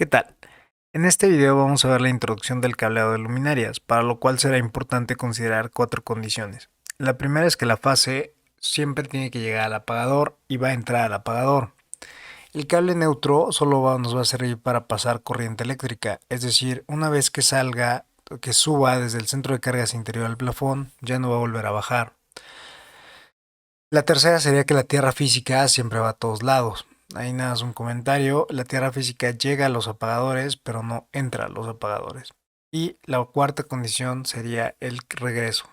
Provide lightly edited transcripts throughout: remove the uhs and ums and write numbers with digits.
¿Qué tal? En este video vamos a ver la introducción del cableado de luminarias, para lo cual será importante considerar cuatro condiciones. La primera es que la fase siempre tiene que llegar al apagador y va a entrar al apagador. El cable neutro nos va a servir para pasar corriente eléctrica, es decir, una vez que salga, que suba desde el centro de cargas interior al plafón, ya no va a volver a bajar. La tercera sería que la tierra física siempre va a todos lados. Ahí nada, es un comentario. La tierra física llega a los apagadores, pero no entra a los apagadores. Y la cuarta condición sería el regreso.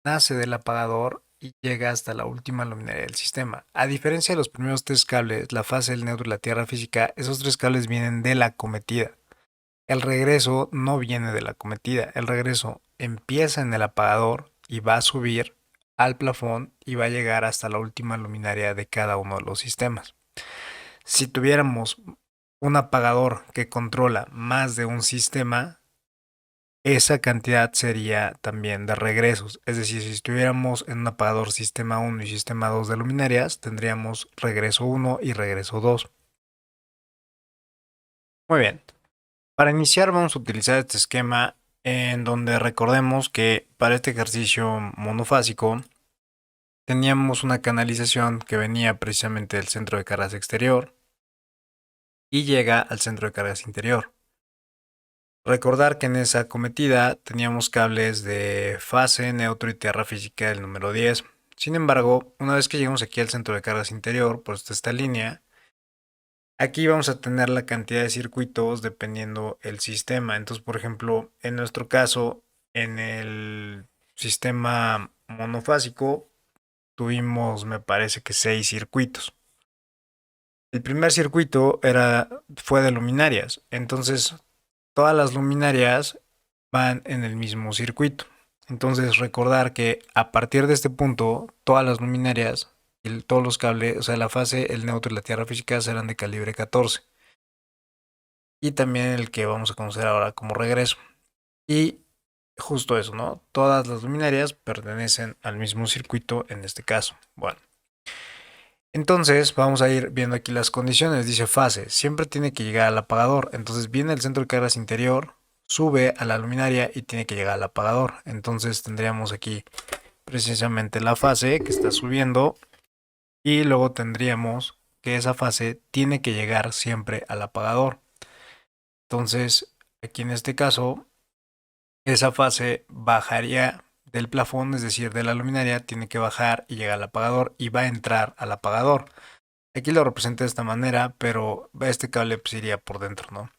Nace del apagador y llega hasta la última luminaria del sistema. A diferencia de los primeros tres cables, la fase, el neutro y la tierra física, esos tres cables vienen de la acometida. El regreso no viene de la acometida. El regreso empieza en el apagador y va a subir al plafón y va a llegar hasta la última luminaria de cada uno de los sistemas. Si tuviéramos un apagador que controla más de un sistema, esa cantidad sería también de regresos. Es decir, si estuviéramos en un apagador sistema 1 y sistema 2 de luminarias, tendríamos regreso 1 y regreso 2. Muy bien. Para iniciar vamos a utilizar este esquema en donde recordemos que para este ejercicio monofásico teníamos una canalización que venía precisamente del centro de cargas exterior y llega al centro de cargas interior. Recordar que en esa acometida teníamos cables de fase, neutro y tierra física del número 10. Sin embargo, una vez que llegamos aquí al centro de cargas interior, por esta línea, aquí vamos a tener la cantidad de circuitos dependiendo el sistema. Entonces, por ejemplo, en nuestro caso, en el sistema monofásico, tuvimos, me parece que 6 circuitos. El primer circuito fue de luminarias. Entonces, todas las luminarias van en el mismo circuito. Entonces, recordar que a partir de este punto, todas las luminarias y todos los cables, o sea, la fase, el neutro y la tierra física serán de calibre 14. Y también el que vamos a conocer ahora como regreso. Y justo eso, ¿no? Todas las luminarias pertenecen al mismo circuito en este caso. Bueno, entonces vamos a ir viendo aquí las condiciones. Dice fase, siempre tiene que llegar al apagador. Entonces viene el centro de cargas interior, sube a la luminaria y tiene que llegar al apagador. Entonces tendríamos aquí precisamente la fase que está subiendo y luego tendríamos que esa fase tiene que llegar siempre al apagador. Entonces, aquí en este caso, esa fase bajaría del plafón, es decir, de la luminaria, tiene que bajar y llegar al apagador y va a entrar al apagador. Aquí lo representé de esta manera, pero este cable pues iría por dentro, ¿no?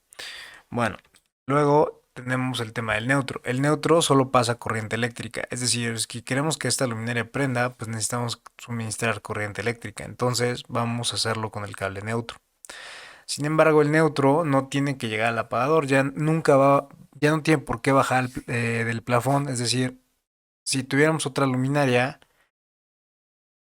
Bueno, luego tenemos el tema del neutro. El neutro solo pasa corriente eléctrica, es decir, si queremos que esta luminaria prenda, pues necesitamos suministrar corriente eléctrica. Entonces vamos a hacerlo con el cable neutro. Sin embargo, el neutro no tiene que llegar al apagador, ya no tiene por qué bajar del plafón. Es decir, si tuviéramos otra luminaria,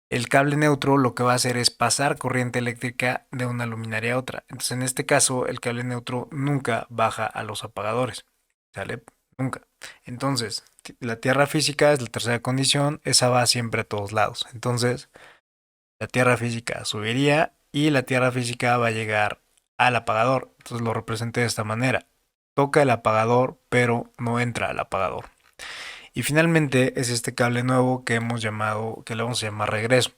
el cable neutro lo que va a hacer es pasar corriente eléctrica de una luminaria a otra. Entonces, en este caso, el cable neutro nunca baja a los apagadores. ¿Sale? Nunca. Entonces, la tierra física es la tercera condición, esa va siempre a todos lados. Entonces, la tierra física subiría y la tierra física va a llegar al apagador. Entonces lo representé de esta manera. Toca el apagador, pero no entra al apagador. Y finalmente es este cable nuevo que le vamos a llamar regreso.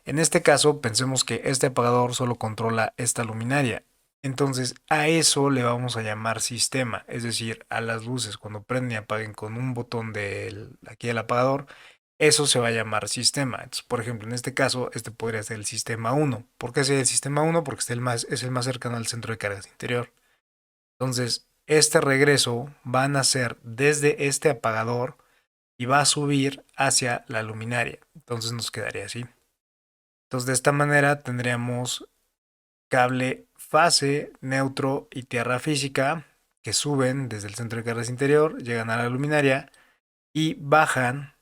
En este caso, pensemos que este apagador solo controla esta luminaria. Entonces a eso le vamos a llamar sistema, es decir, a las luces cuando prenden y apaguen con un botón aquí del apagador, eso se va a llamar sistema. Entonces, por ejemplo, en este caso, este podría ser el sistema 1. ¿Por qué sería el sistema 1? Porque es el más cercano al centro de cargas interior. Entonces, este regreso va a nacer desde este apagador y va a subir hacia la luminaria. Entonces nos quedaría así. Entonces, de esta manera tendríamos cable fase, neutro y tierra física que suben desde el centro de cargas interior, llegan a la luminaria y bajan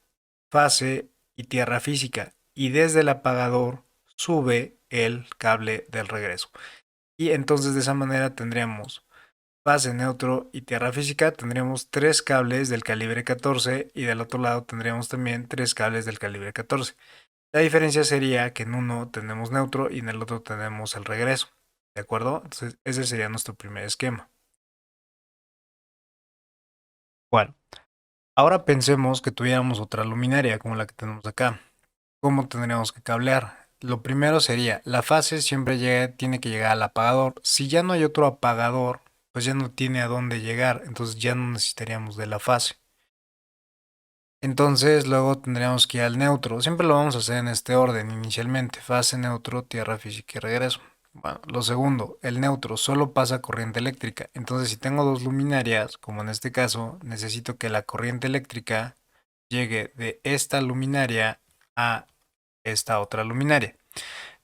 fase y tierra física. Y desde el apagador sube el cable del regreso. Y entonces de esa manera tendríamos fase, neutro y tierra física. Tendríamos tres cables del calibre 14 y del otro lado tendríamos también tres cables del calibre 14. La diferencia sería que en uno tenemos neutro y en el otro tenemos el regreso. ¿De acuerdo? Entonces, ese sería nuestro primer esquema. Bueno, ahora pensemos que tuviéramos otra luminaria como la que tenemos acá. ¿Cómo tendríamos que cablear? Lo primero sería, la fase siempre tiene que llegar al apagador. Si ya no hay otro apagador, pues ya no tiene a dónde llegar, entonces ya no necesitaríamos de la fase. Entonces luego tendríamos que ir al neutro. Siempre lo vamos a hacer en este orden inicialmente. Fase, neutro, tierra física y regreso. Bueno, lo segundo, el neutro solo pasa corriente eléctrica. Entonces si tengo dos luminarias, como en este caso, necesito que la corriente eléctrica llegue de esta luminaria a esta otra luminaria.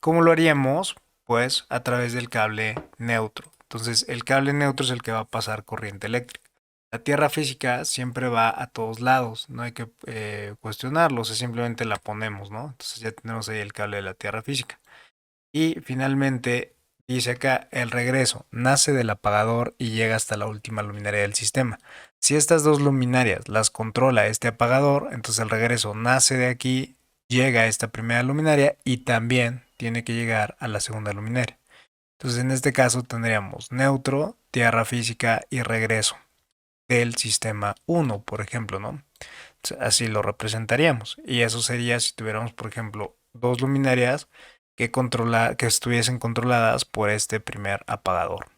¿Cómo lo haríamos? Pues a través del cable neutro. Entonces el cable neutro es el que va a pasar corriente eléctrica. La tierra física siempre va a todos lados, no hay que cuestionarlo, o sea, simplemente la ponemos, ¿no? Entonces ya tenemos ahí el cable de la tierra física. Y finalmente dice acá, el regreso nace del apagador y llega hasta la última luminaria del sistema. Si estas dos luminarias las controla este apagador, entonces el regreso nace de aquí, llega a esta primera luminaria y también tiene que llegar a la segunda luminaria. Entonces en este caso tendríamos neutro, tierra física y regreso del sistema 1, por ejemplo, ¿no? Así lo representaríamos. Y eso sería si tuviéramos, por ejemplo, dos luminarias que estuviesen controladas por este primer apagador.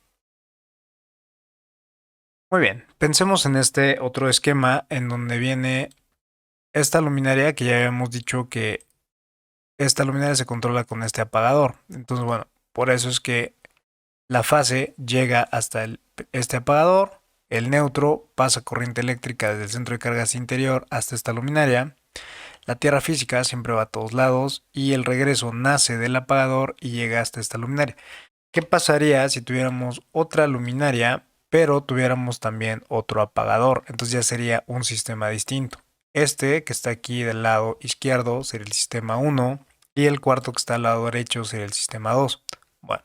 Muy bien, pensemos en este otro esquema en donde viene esta luminaria que ya habíamos dicho que esta luminaria se controla con este apagador. Entonces, bueno, por eso es que la fase llega hasta este apagador, el neutro pasa corriente eléctrica desde el centro de cargas interior hasta esta luminaria. La tierra física siempre va a todos lados y el regreso nace del apagador y llega hasta esta luminaria. ¿Qué pasaría si tuviéramos otra luminaria, pero tuviéramos también otro apagador? Entonces ya sería un sistema distinto. Este que está aquí del lado izquierdo sería el sistema 1 y el cuarto que está al lado derecho sería el sistema 2. Bueno,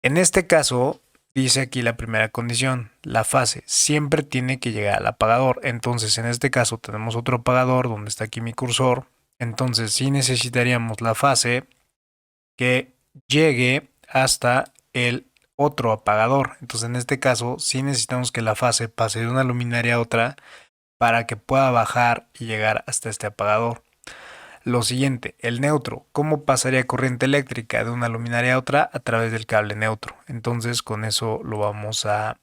en este caso dice aquí la primera condición, la fase siempre tiene que llegar al apagador. Entonces en este caso tenemos otro apagador donde está aquí mi cursor. Entonces sí necesitaríamos la fase que llegue hasta el otro apagador. Entonces en este caso sí necesitamos que la fase pase de una luminaria a otra para que pueda bajar y llegar hasta este apagador. Lo siguiente, el neutro. ¿Cómo pasaría corriente eléctrica de una luminaria a otra? A través del cable neutro. Entonces con eso lo vamos a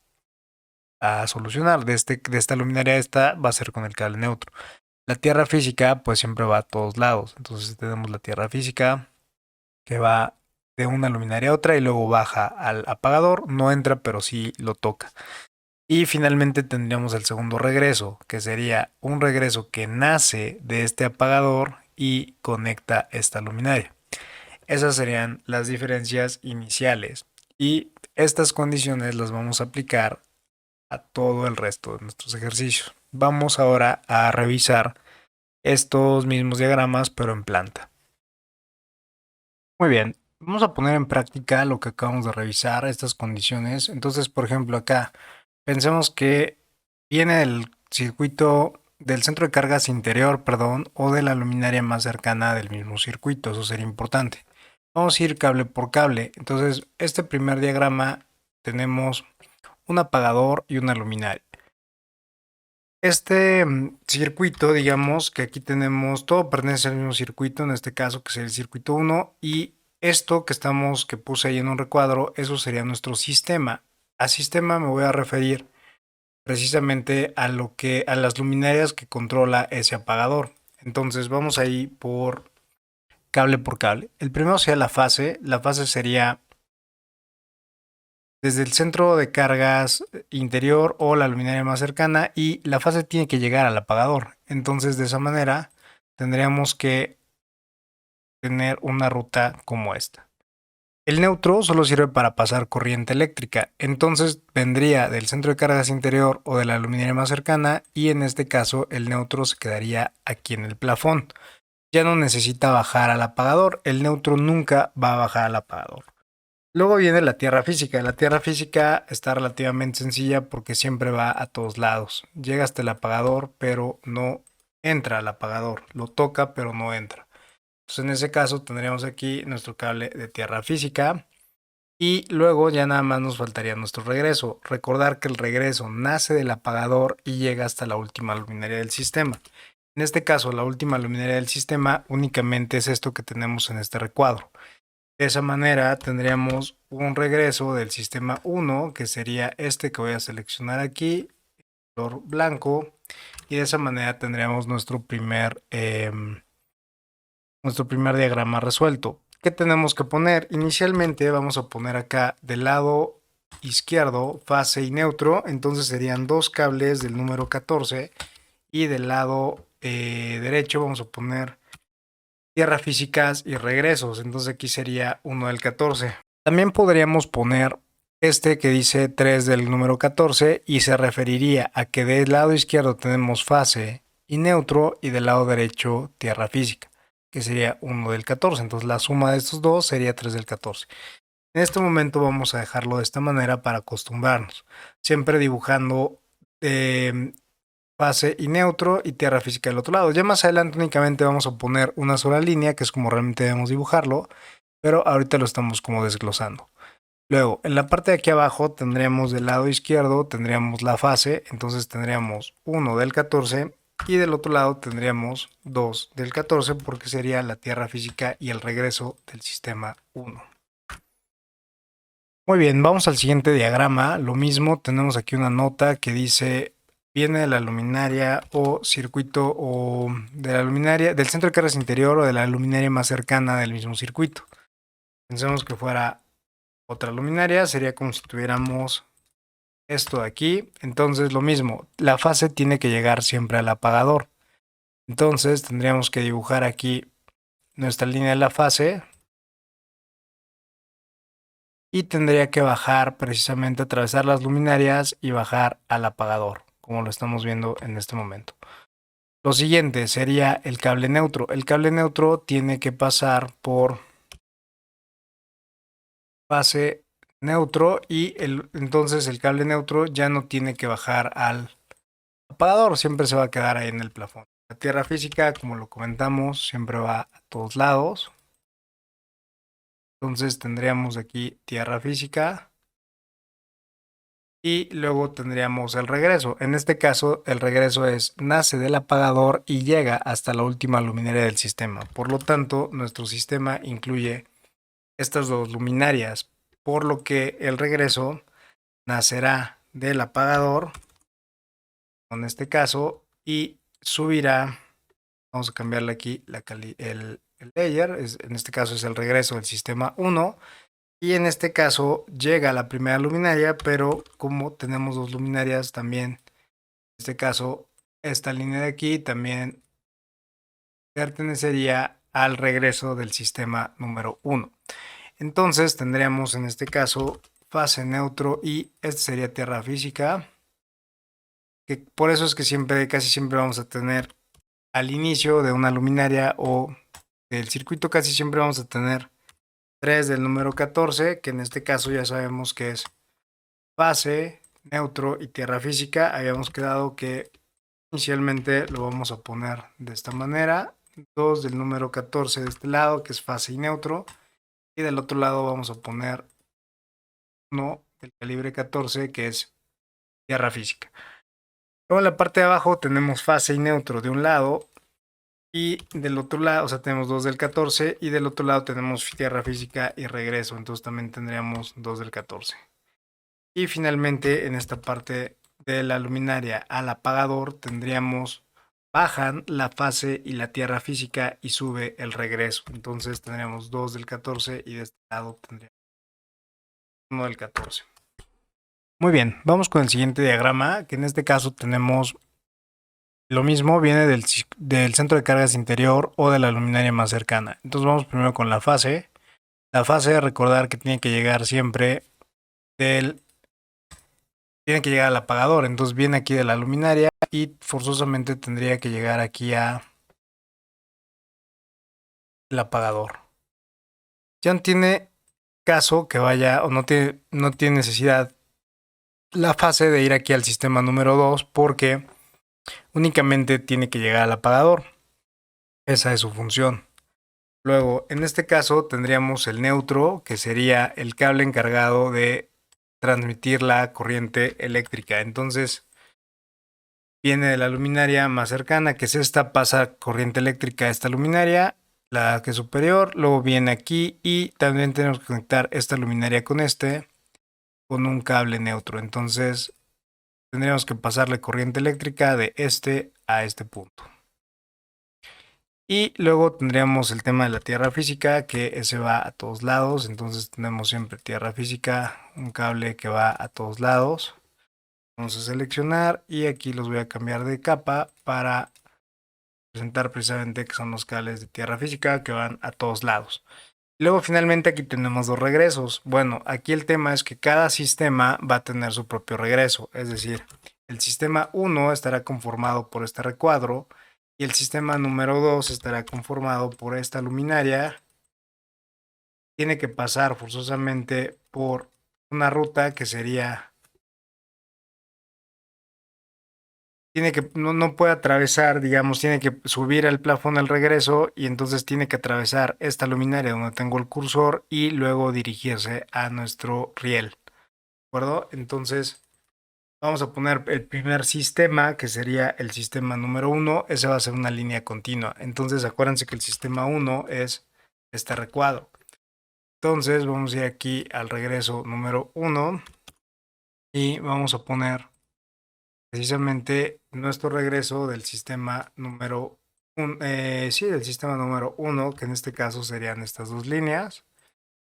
solucionar. De esta luminaria a esta va a ser con el cable neutro. La tierra física pues siempre va a todos lados. Entonces tenemos la tierra física que va de una luminaria a otra y luego baja al apagador. No entra pero sí lo toca. Y finalmente tendríamos el segundo regreso, que sería un regreso que nace de este apagador y conecta esta luminaria. Esas serían las diferencias iniciales y estas condiciones las vamos a aplicar a todo el resto de nuestros ejercicios. Vamos ahora a revisar estos mismos diagramas pero en planta. Muy bien, vamos a poner en práctica lo que acabamos de revisar, estas condiciones. Entonces, por ejemplo, acá pensemos que viene el circuito del centro de cargas interior, perdón, o de la luminaria más cercana del mismo circuito. Eso sería importante. Vamos a ir cable por cable. Entonces, este primer diagrama tenemos un apagador y una luminaria. Este circuito, digamos que aquí tenemos, todo pertenece al mismo circuito, en este caso que sería el circuito 1, y esto que puse ahí en un recuadro, eso sería nuestro sistema. A sistema me voy a referir precisamente a las luminarias que controla ese apagador. Entonces vamos ahí por cable. El primero sería la fase sería desde el centro de cargas interior o la luminaria más cercana y la fase tiene que llegar al apagador. Entonces de esa manera tendríamos que tener una ruta como esta. El neutro solo sirve para pasar corriente eléctrica, entonces vendría del centro de cargas interior o de la luminaria más cercana y en este caso el neutro se quedaría aquí en el plafón. Ya no necesita bajar al apagador, el neutro nunca va a bajar al apagador. Luego viene la tierra física. La tierra física está relativamente sencilla porque siempre va a todos lados. Llega hasta el apagador, pero no entra al apagador. Lo toca, pero no entra. Entonces en ese caso tendríamos aquí nuestro cable de tierra física. Y luego ya nada más nos faltaría nuestro regreso. Recordar que el regreso nace del apagador y llega hasta la última luminaria del sistema. En este caso, la última luminaria del sistema únicamente es esto que tenemos en este recuadro. De esa manera tendríamos un regreso del sistema 1, que sería este que voy a seleccionar aquí, color blanco, y de esa manera tendríamos nuestro primer diagrama resuelto. ¿Qué tenemos que poner? Inicialmente vamos a poner acá del lado izquierdo fase y neutro, entonces serían dos cables del número 14, y del lado derecho vamos a poner tierra físicas y regresos, entonces aquí sería 1 del 14. También podríamos poner este que dice 3 del número 14 y se referiría a que del lado izquierdo tenemos fase y neutro y del lado derecho tierra física, que sería 1 del 14. Entonces la suma de estos dos sería 3 del 14. En este momento vamos a dejarlo de esta manera para acostumbrarnos, siempre dibujando fase y neutro y tierra física del otro lado. Ya más adelante únicamente vamos a poner una sola línea, que es como realmente debemos dibujarlo, pero ahorita lo estamos como desglosando. Luego, en la parte de aquí abajo tendríamos del lado izquierdo, tendríamos la fase, entonces tendríamos 1 del 14 y del otro lado tendríamos 2 del 14 porque sería la tierra física y el regreso del sistema 1. Muy bien, vamos al siguiente diagrama. Lo mismo, tenemos aquí una nota que dice viene de la luminaria o circuito o de la luminaria del centro de cargas interior o de la luminaria más cercana del mismo circuito. Pensemos que fuera otra luminaria, sería como si tuviéramos esto de aquí. Entonces lo mismo, la fase tiene que llegar siempre al apagador. Entonces tendríamos que dibujar aquí nuestra línea de la fase y tendría que bajar precisamente, atravesar las luminarias y bajar al apagador, como lo estamos viendo en este momento. Lo siguiente sería el cable neutro. El cable neutro tiene que pasar por fase neutro y entonces el cable neutro ya no tiene que bajar al apagador, siempre se va a quedar ahí en el plafón. La tierra física, como lo comentamos, siempre va a todos lados. Entonces tendríamos aquí tierra física y luego tendríamos el regreso. En este caso, el regreso nace del apagador y llega hasta la última luminaria del sistema. Por lo tanto, nuestro sistema incluye estas dos luminarias, por lo que el regreso nacerá del apagador, en este caso, y subirá. Vamos a cambiarle aquí el layer, en este caso es el regreso del sistema 1. Y en este caso llega a la primera luminaria, pero como tenemos dos luminarias también, en este caso esta línea de aquí también pertenecería al regreso del sistema número 1. Entonces tendríamos en este caso fase neutro y esta sería tierra física, que por eso es que casi siempre vamos a tener al inicio de una luminaria o del circuito, casi siempre vamos a tener 3 del número 14, que en este caso ya sabemos que es fase, neutro y tierra física. Habíamos quedado que inicialmente lo vamos a poner de esta manera. 2 del número 14 de este lado, que es fase y neutro. Y del otro lado vamos a poner 1 del calibre 14, que es tierra física. Luego en la parte de abajo tenemos fase y neutro de un lado. Y del otro lado, o sea, tenemos 2 del 14 y del otro lado tenemos tierra física y regreso. Entonces también tendríamos 2 del 14. Y finalmente en esta parte de la luminaria al apagador tendríamos bajan la fase y la tierra física y sube el regreso. Entonces tendríamos 2 del 14 y de este lado tendríamos 1 del 14. Muy bien, vamos con el siguiente diagrama, que en este caso tenemos lo mismo, viene del centro de cargas interior o de la luminaria más cercana. Entonces vamos primero con la fase. La fase, recordar que tiene que llegar siempre tiene que llegar al apagador. Entonces viene aquí de la luminaria y forzosamente tendría que llegar aquí a el apagador. Ya no tiene caso que vaya o no tiene necesidad la fase de ir aquí al sistema número 2 porque únicamente tiene que llegar al apagador. Esa es su función. Luego, en este caso tendríamos el neutro, que sería el cable encargado de transmitir la corriente eléctrica. Entonces, viene de la luminaria más cercana, que es esta, pasa corriente eléctrica a esta luminaria, la que es superior, luego viene aquí y también tenemos que conectar esta luminaria con un cable neutro. Entonces, tendríamos que pasarle corriente eléctrica de este a este punto. Y luego tendríamos el tema de la tierra física, que ese va a todos lados. Entonces tenemos siempre tierra física, un cable que va a todos lados. Vamos a seleccionar y aquí los voy a cambiar de capa para presentar precisamente que son los cables de tierra física que van a todos lados. Luego finalmente aquí tenemos dos regresos. Bueno, aquí el tema es que cada sistema va a tener su propio regreso. Es decir, el sistema 1 estará conformado por este recuadro y el sistema número 2 estará conformado por esta luminaria. Tiene que pasar forzosamente por una ruta que sería... no puede atravesar, digamos, tiene que subir al plafón al regreso y entonces tiene que atravesar esta luminaria donde tengo el cursor y luego dirigirse a nuestro riel. ¿De acuerdo? Entonces vamos a poner el primer sistema, que sería el sistema número 1. Ese va a ser una línea continua. Entonces acuérdense que el sistema 1 es este recuadro. Entonces vamos a ir aquí al regreso número 1 y vamos a poner precisamente nuestro regreso del sistema número 1, del sistema número 1, que en este caso serían estas dos líneas,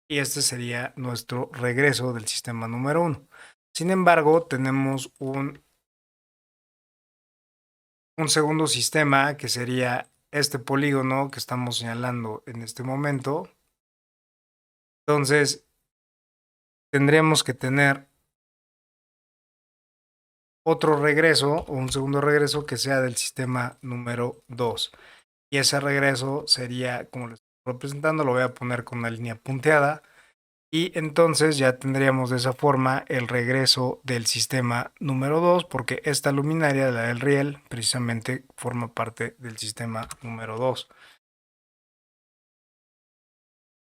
y este sería nuestro regreso del sistema número 1. Sin embargo, tenemos un segundo sistema que sería este polígono que estamos señalando en este momento. Entonces, tendríamos que tener otro regreso o un segundo regreso que sea del sistema número 2. Y ese regreso sería, como les estoy representando, lo voy a poner con una línea punteada. Y entonces ya tendríamos de esa forma el regreso del sistema número 2, porque esta luminaria, la del riel, precisamente forma parte del sistema número 2.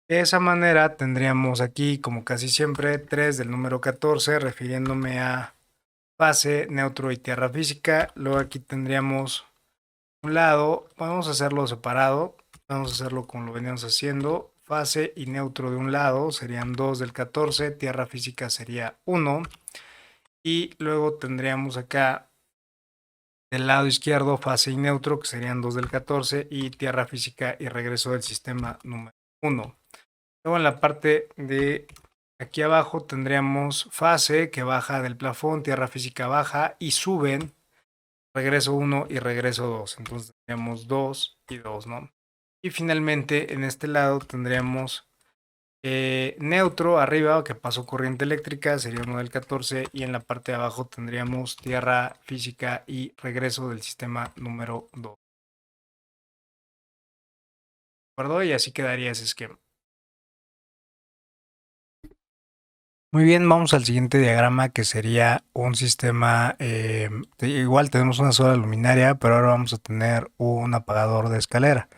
De esa manera tendríamos aquí, como casi siempre, 3 del número 14, refiriéndome a fase, neutro y tierra física. Luego aquí tendríamos un lado, vamos a hacerlo separado, vamos a hacerlo como lo veníamos haciendo. Fase y neutro de un lado serían 2 del 14, tierra física sería 1. Y luego tendríamos acá del lado izquierdo fase y neutro, que serían 2 del 14, y tierra física y regreso del sistema número 1. Luego en la parte de aquí abajo tendríamos fase que baja del plafón, tierra física baja y suben regreso 1 y regreso 2. Entonces tendríamos 2 y 2, ¿no? Y finalmente en este lado tendríamos neutro arriba, que pasó corriente eléctrica, sería 1 del 14. Y en la parte de abajo tendríamos tierra física y regreso del sistema número 2. ¿De acuerdo? Y así quedaría ese esquema. Muy bien, vamos al siguiente diagrama, que sería un sistema, igual tenemos una sola luminaria, pero ahora vamos a tener un apagador de escalera.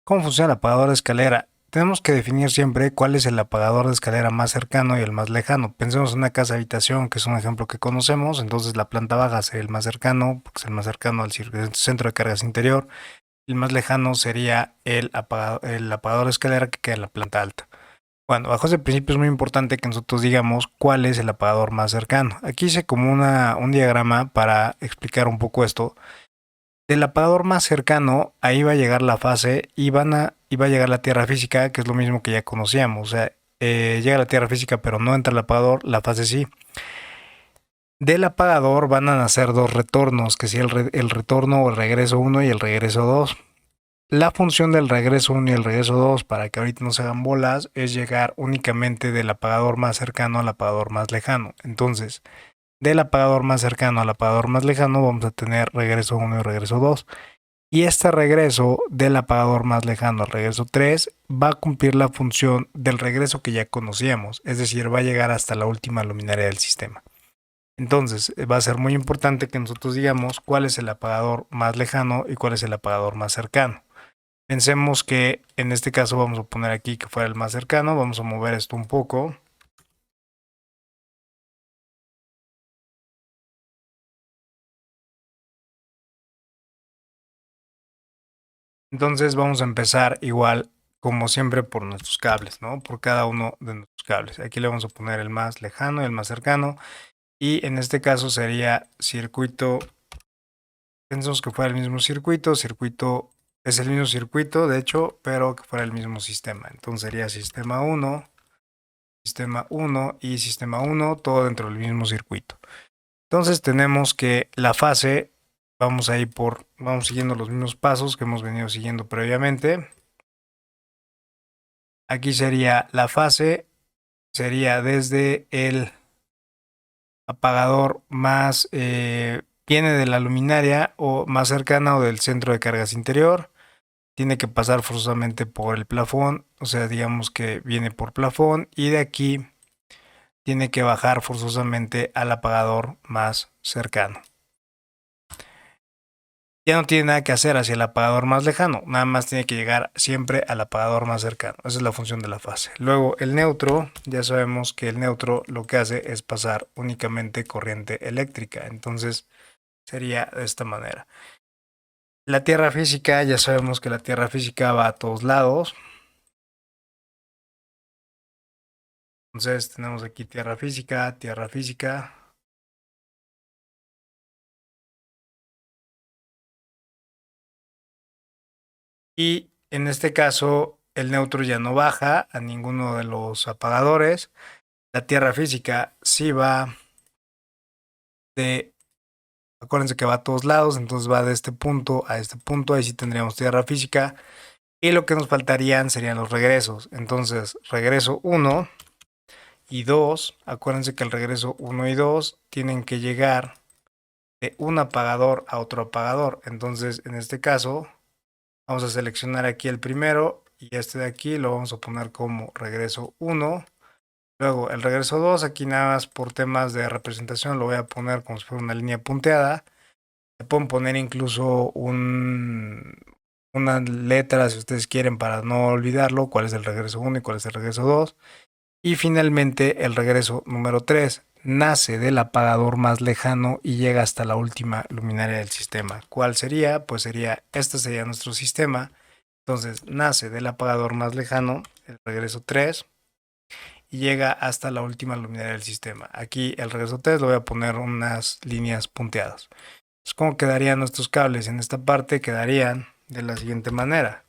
¿Cómo funciona el apagador de escalera? Tenemos que definir siempre cuál es el apagador de escalera más cercano y el más lejano. Pensemos en una casa habitación, que es un ejemplo que conocemos, entonces la planta baja sería el más cercano, porque es el más cercano al centro de cargas interior. El más lejano sería el apagador de escalera que queda en la planta alta. Bueno, bajo ese principio es muy importante que nosotros digamos cuál es el apagador más cercano. Aquí hice como un diagrama para explicar un poco esto. Del apagador más cercano, ahí va a llegar la fase y va a llegar la tierra física, que es lo mismo que ya conocíamos. O sea, llega la tierra física, pero no entra el apagador, la fase sí. Del apagador van a nacer dos retornos, que sería el retorno o el regreso 1 y el regreso 2. La función del regreso 1 y el regreso 2, para que ahorita no se hagan bolas, es llegar únicamente del apagador más cercano al apagador más lejano. Entonces, del apagador más cercano al apagador más lejano vamos a tener regreso 1 y regreso 2. Y este regreso del apagador más lejano al regreso 3 va a cumplir la función del regreso que ya conocíamos, es decir, va a llegar hasta la última luminaria del sistema. Entonces, va a ser muy importante que nosotros digamos cuál es el apagador más lejano y cuál es el apagador más cercano. Pensemos que en este caso vamos a poner aquí que fuera el más cercano. Vamos a mover esto un poco. Entonces vamos a empezar igual como siempre por nuestros cables, ¿no? Por cada uno de nuestros cables. Aquí le vamos a poner el más lejano y el más cercano. Y en este caso sería circuito. Pensamos que fuera el mismo circuito. Circuito es el mismo circuito, de hecho, pero que fuera el mismo sistema. Entonces sería sistema 1 y sistema 1, todo dentro del mismo circuito. Entonces tenemos que la fase, vamos siguiendo los mismos pasos que hemos venido siguiendo previamente. Aquí sería la fase, sería desde el apagador más, viene de la luminaria o más cercana o del centro de cargas interior. Tiene que pasar forzosamente por el plafón, o sea, digamos que viene por plafón y de aquí tiene que bajar forzosamente al apagador más cercano. Ya no tiene nada que hacer hacia el apagador más lejano, nada más tiene que llegar siempre al apagador más cercano. Esa es la función de la fase. Luego el neutro, ya sabemos que el neutro lo que hace es pasar únicamente corriente eléctrica, entonces sería de esta manera. La tierra física, ya sabemos que la tierra física va a todos lados. Entonces tenemos aquí tierra física, tierra física. Y en este caso el neutro ya no baja a ninguno de los apagadores. La tierra física sí va de, acuérdense que va a todos lados, entonces va de este punto a este punto, ahí sí tendríamos tierra física. Y lo que nos faltarían serían los regresos. Entonces, regreso 1 y 2, acuérdense que el regreso 1 y 2 tienen que llegar de un apagador a otro apagador. Entonces, en este caso, vamos a seleccionar aquí el primero y este de aquí lo vamos a poner como regreso 1. Luego el regreso 2, aquí nada más por temas de representación lo voy a poner como si fuera una línea punteada. Le pueden poner incluso una letra si ustedes quieren para no olvidarlo, cuál es el regreso 1 y cuál es el regreso 2. Y finalmente el regreso número 3 nace del apagador más lejano y llega hasta la última luminaria del sistema. ¿Cuál sería? Pues este sería nuestro sistema. Entonces nace del apagador más lejano, el regreso 3, y llega hasta la última luminaria del sistema. Aquí el regreso 3 lo voy a poner unas líneas punteadas. Entonces, ¿cómo quedarían nuestros cables? En esta parte quedarían de la siguiente manera.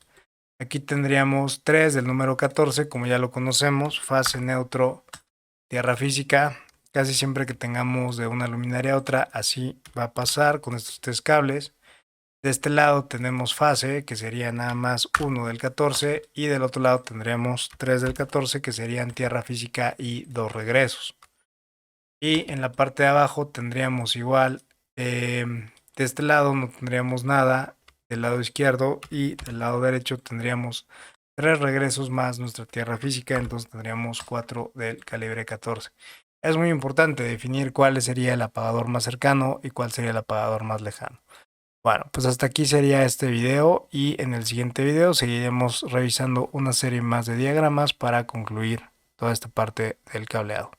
Aquí tendríamos 3 del número 14, como ya lo conocemos, fase, neutro, tierra física. Casi siempre que tengamos de una luminaria a otra, así va a pasar con estos 3 cables. De este lado tenemos fase, que sería nada más 1 del 14, y del otro lado tendríamos 3 del 14, que serían tierra física y 2 regresos. Y en la parte de abajo tendríamos igual, de este lado no tendríamos nada, del lado izquierdo, y del lado derecho tendríamos 3 regresos más nuestra tierra física, entonces tendríamos 4 del calibre 14. Es muy importante definir cuál sería el apagador más cercano y cuál sería el apagador más lejano. Bueno, pues hasta aquí sería este video y en el siguiente video seguiremos revisando una serie más de diagramas para concluir toda esta parte del cableado.